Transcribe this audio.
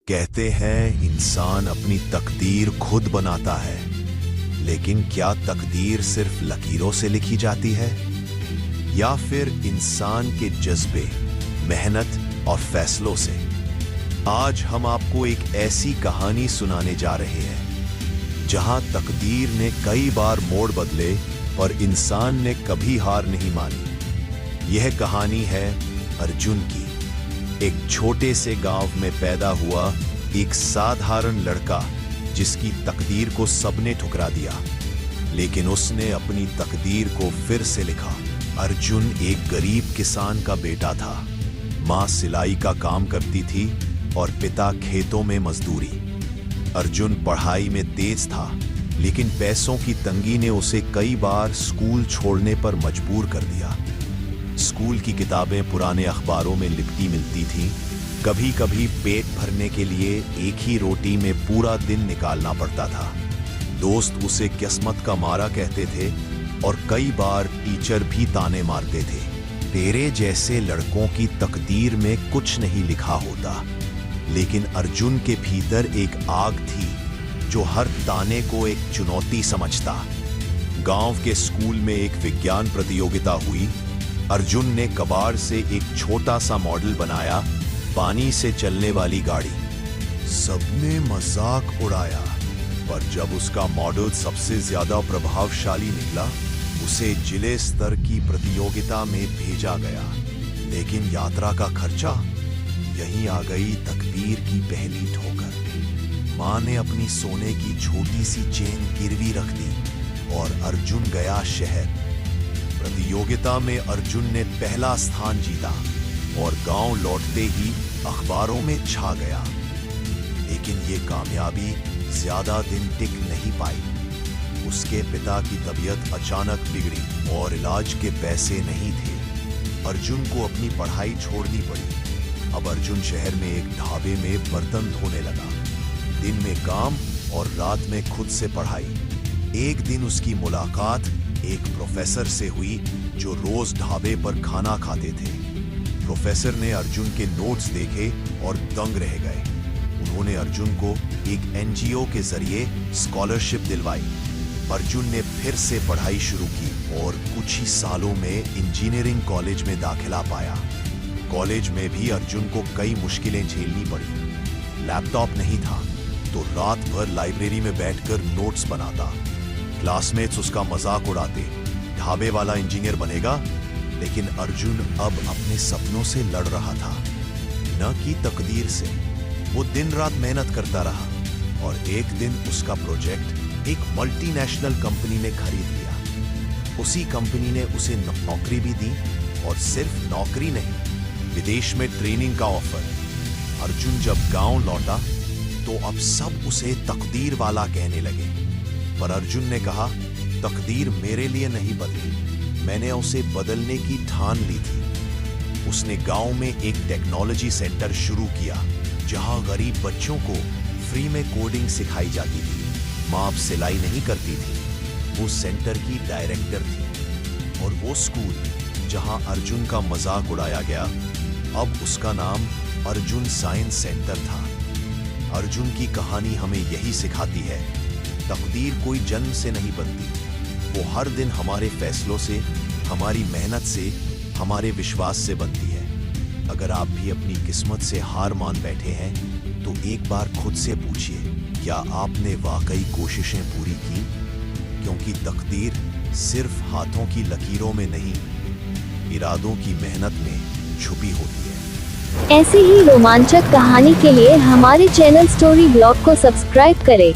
कहते हैं इंसान अपनी तकदीर खुद बनाता है, लेकिन क्या तकदीर सिर्फ लकीरों से लिखी जाती है या फिर इंसान के जज्बे, मेहनत और फैसलों से? आज हम आपको एक ऐसी कहानी सुनाने जा रहे हैं जहां तकदीर ने कई बार मोड़ बदले पर इंसान ने कभी हार नहीं मानी। यह कहानी है अर्जुन की, एक छोटे से गांव में पैदा हुआ एक साधारण लड़का जिसकी तकदीर को सबने ठुकरा दिया, लेकिन उसने अपनी तकदीर को फिर से लिखा। अर्जुन एक गरीब किसान का बेटा था। माँ सिलाई का काम करती थी और पिता खेतों में मजदूरी। अर्जुन पढ़ाई में तेज था, लेकिन पैसों की तंगी ने उसे कई बार स्कूल छोड़ने पर मजबूर कर दिया। स्कूल की किताबें पुराने अखबारों में लिपटी मिलती थीं। कभी कभी पेट भरने के लिए एक ही रोटी में पूरा दिन निकालना पड़ता था। दोस्त उसे किस्मत का मारा कहते थे और कई बार टीचर भी ताने मारते थे। तेरे जैसे लड़कों की तकदीर में कुछ नहीं लिखा होता, लेकिन अर्जुन के भीतर एक आग थी जो हर ताने को एक चुनौती समझता। गांव के स्कूल में एक विज्ञान प्रतियोगिता हुई। अर्जुन ने कबाड़ से एक छोटा सा मॉडल बनाया, पानी से चलने वाली गाड़ी। सबने मजाक उड़ाया, पर जब उसका मॉडल सबसे ज्यादा प्रभावशाली निकला, उसे जिले स्तर की प्रतियोगिता में भेजा गया। लेकिन यात्रा का खर्चा, यहीं आ गई तकदीर की पहली ठोकर। मां ने अपनी सोने की छोटी सी चेन गिरवी रख दी और अर्जुन गया शहर। प्रतियोगिता में अर्जुन ने पहला स्थान जीता और गांव लौटते ही अखबारों में छा गया। लेकिन ये कामयाबी ज्यादा दिन टिक नहीं पाई। उसके पिता की तबीयत अचानक बिगड़ी और इलाज के पैसे नहीं थे। अर्जुन को अपनी पढ़ाई छोड़नी पड़ी। अब अर्जुन शहर में एक ढाबे में बर्तन धोने लगा। दिन में काम और रात में खुद से पढ़ाई। एक दिन उसकी मुलाकात एक प्रोफेसर से हुई जो रोज ढाबे पर खाना खाते थे। प्रोफेसर ने अर्जुन के नोट्स देखे और दंग रह गए। उन्होंने अर्जुन को एक एनजीओ के जरिए स्कॉलरशिप दिलवाई। अर्जुन ने फिर से पढ़ाई शुरू की और कुछ ही सालों में इंजीनियरिंग कॉलेज में दाखिला पाया। कॉलेज में भी अर्जुन को कई मुश्किलें झेलनी पड़ी। लैपटॉप नहीं था तो रात भर लाइब्रेरी में बैठकर नोट्स बनाता। क्लासमेट्स उसका मजाक उड़ाते, ढाबे वाला इंजीनियर बनेगा। लेकिन अर्जुन अब अपने सपनों से लड़ रहा था, न कि तकदीर से। वो दिन रात मेहनत करता रहा और एक दिन उसका प्रोजेक्ट एक मल्टीनेशनल कंपनी ने खरीद लिया। उसी कंपनी ने उसे नौकरी भी दी, और सिर्फ नौकरी नहीं, विदेश में ट्रेनिंग का ऑफर। अर्जुन जब गांव लौटा तो अब सब उसे तकदीर वाला कहने लगे, पर अर्जुन ने कहा, तकदीर मेरे लिए नहीं बदली, मैंने उसे बदलने की ठान ली थी। उसने गांव में एक टेक्नोलॉजी सेंटर शुरू किया जहां गरीब बच्चों को फ्री में कोडिंग सिखाई जाती थी। मां अब सिलाई नहीं करती थी, वो सेंटर की डायरेक्टर थी। और वो स्कूल जहां अर्जुन का मजाक उड़ाया गया, अब उसका नाम अर्जुन साइंस सेंटर था। अर्जुन की कहानी हमें यही सिखाती है, तकदीर कोई जन्म से नहीं बनती, वो हर दिन हमारे फैसलों से, हमारी मेहनत से, हमारे विश्वास से बनती है। अगर आप भी अपनी किस्मत से हार मान बैठे हैं तो एक बार खुद से पूछिए, क्या आपने वाकई कोशिशें पूरी की? क्योंकि तकदीर सिर्फ हाथों की लकीरों में नहीं, इरादों की मेहनत में छुपी होती है। ऐसी ही रोमांचक कहानी के लिए हमारे चैनल स्टोरी ब्लॉग को सब्सक्राइब करें।